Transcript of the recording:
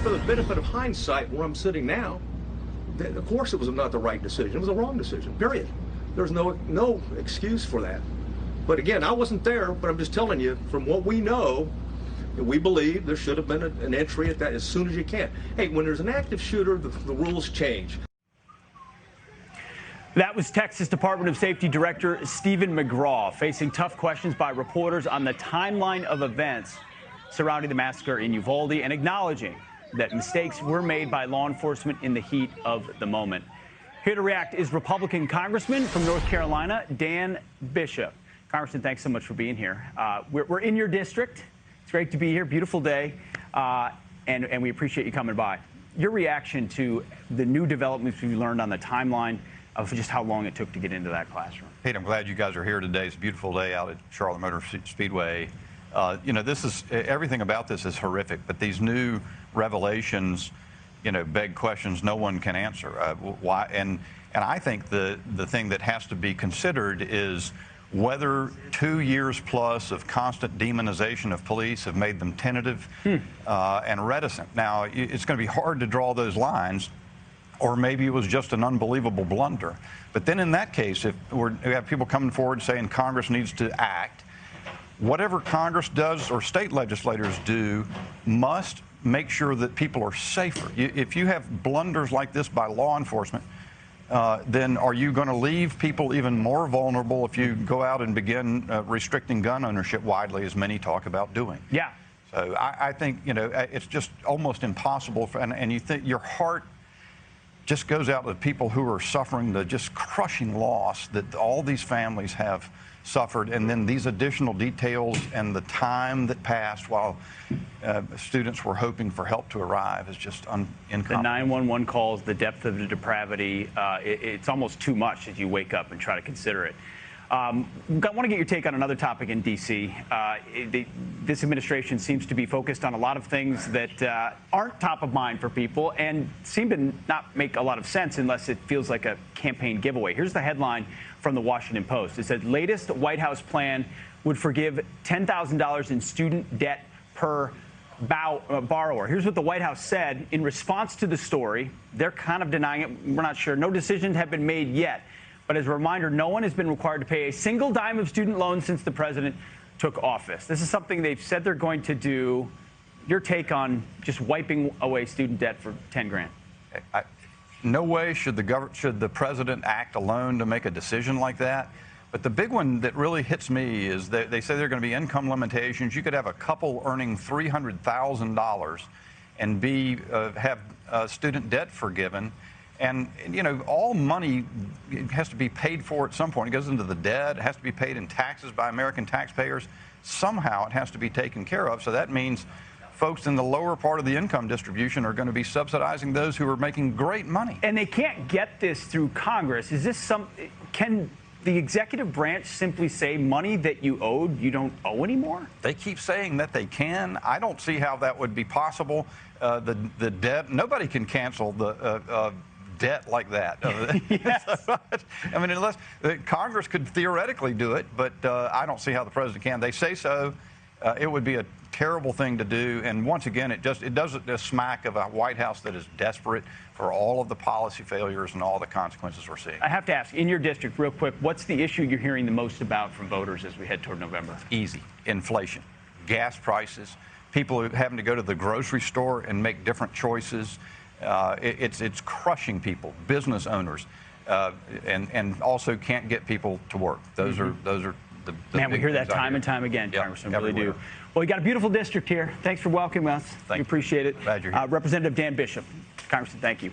for the benefit of hindsight, where I'm sitting now, of course it was not the right decision. It was a wrong decision, period. There's no excuse for that. But again, I wasn't there, but I'm just telling you, from what we know, we believe there should have been an entry at that as soon as you can. Hey, when there's an active shooter, the rules change. That was Texas Department of Safety Director Stephen McGraw facing tough questions by reporters on the timeline of events surrounding the massacre in Uvalde and acknowledging that mistakes were made by law enforcement in the heat of the moment. Here to react is Republican Congressman from North Carolina, Dan Bishop. Congressman, thanks so much for being here. We're in your district. It's great to be here. Beautiful day. And we appreciate you coming by. Your reaction to the new developments we learned on the timeline of just how long it took to get into that classroom. Pete, I'm glad you guys are here today. It's a beautiful day out at Charlotte Motor Speedway. You know, everything about this is horrific, but these new revelations, you know, beg questions no one can answer. Why? And I think the thing that has to be considered is whether 2 years plus of constant demonization of police have made them tentative and reticent. Now, it's going to be hard to draw those lines, or maybe it was just an unbelievable blunder. But then in that case, if we have people coming forward saying Congress needs to act, whatever Congress does or state legislators do must make sure that people are safer. If you have blunders like this by law enforcement, then are you going to leave people even more vulnerable if you go out and begin restricting gun ownership widely, as many talk about doing? Yeah. So I think, you know, it's just almost impossible, and you think your heart just goes out to people who are suffering the just crushing loss that all these families have suffered, and then these additional details and the time that passed while students were hoping for help to arrive is just incomprehensible. The 911 calls, the depth of the depravity, it's almost too much as you wake up and try to consider it. I want to get your take on another topic in D.C. This administration seems to be focused on a lot of things that aren't top of mind for people and seem to not make a lot of sense unless it feels like a campaign giveaway. Here's the headline from the Washington Post. It said, latest White House plan would forgive $10,000 in student debt per borrower. Here's what the White House said in response to the story. They're kind of denying it. We're not sure. No decisions have been made yet. But as a reminder, no one has been required to pay a single dime of student loans since the president took office. This is something they've said they're going to do. Your take on just wiping away student debt for 10 grand? No way should the president act alone to make a decision like that. But the big one that really hits me is that they say there are going to be income limitations. You could have a couple earning $300,000 and have student debt forgiven. And, you know, all money has to be paid for at some point. It goes into the debt. It has to be paid in taxes by American taxpayers. Somehow it has to be taken care of. So that means folks in the lower part of the income distribution are going to be subsidizing those who are making great money. And they can't get this through Congress. Is this can the executive branch simply say money that you owed, you don't owe anymore? They keep saying that they can. I don't see how that would be possible. The debt, nobody can cancel the debt like that. Yes. I mean, unless Congress could theoretically do it, but I don't see how the president can. They say so. It would be a terrible thing to do. And once again, it does a smack of a White House that is desperate for all of the policy failures and all the consequences we're seeing. I have to ask, in your district, real quick, what's the issue you're hearing the most about from voters as we head toward November? Easy. Inflation, gas prices, people who having to go to the grocery store and make different choices. It's crushing people, business owners, and also can't get people to work. Those are the man, we hear that time and time again, Congressman. Really do. Well, you got a beautiful district here. Thanks for welcoming us. We appreciate it. Glad you're here. Representative Dan Bishop. Congressman, thank you.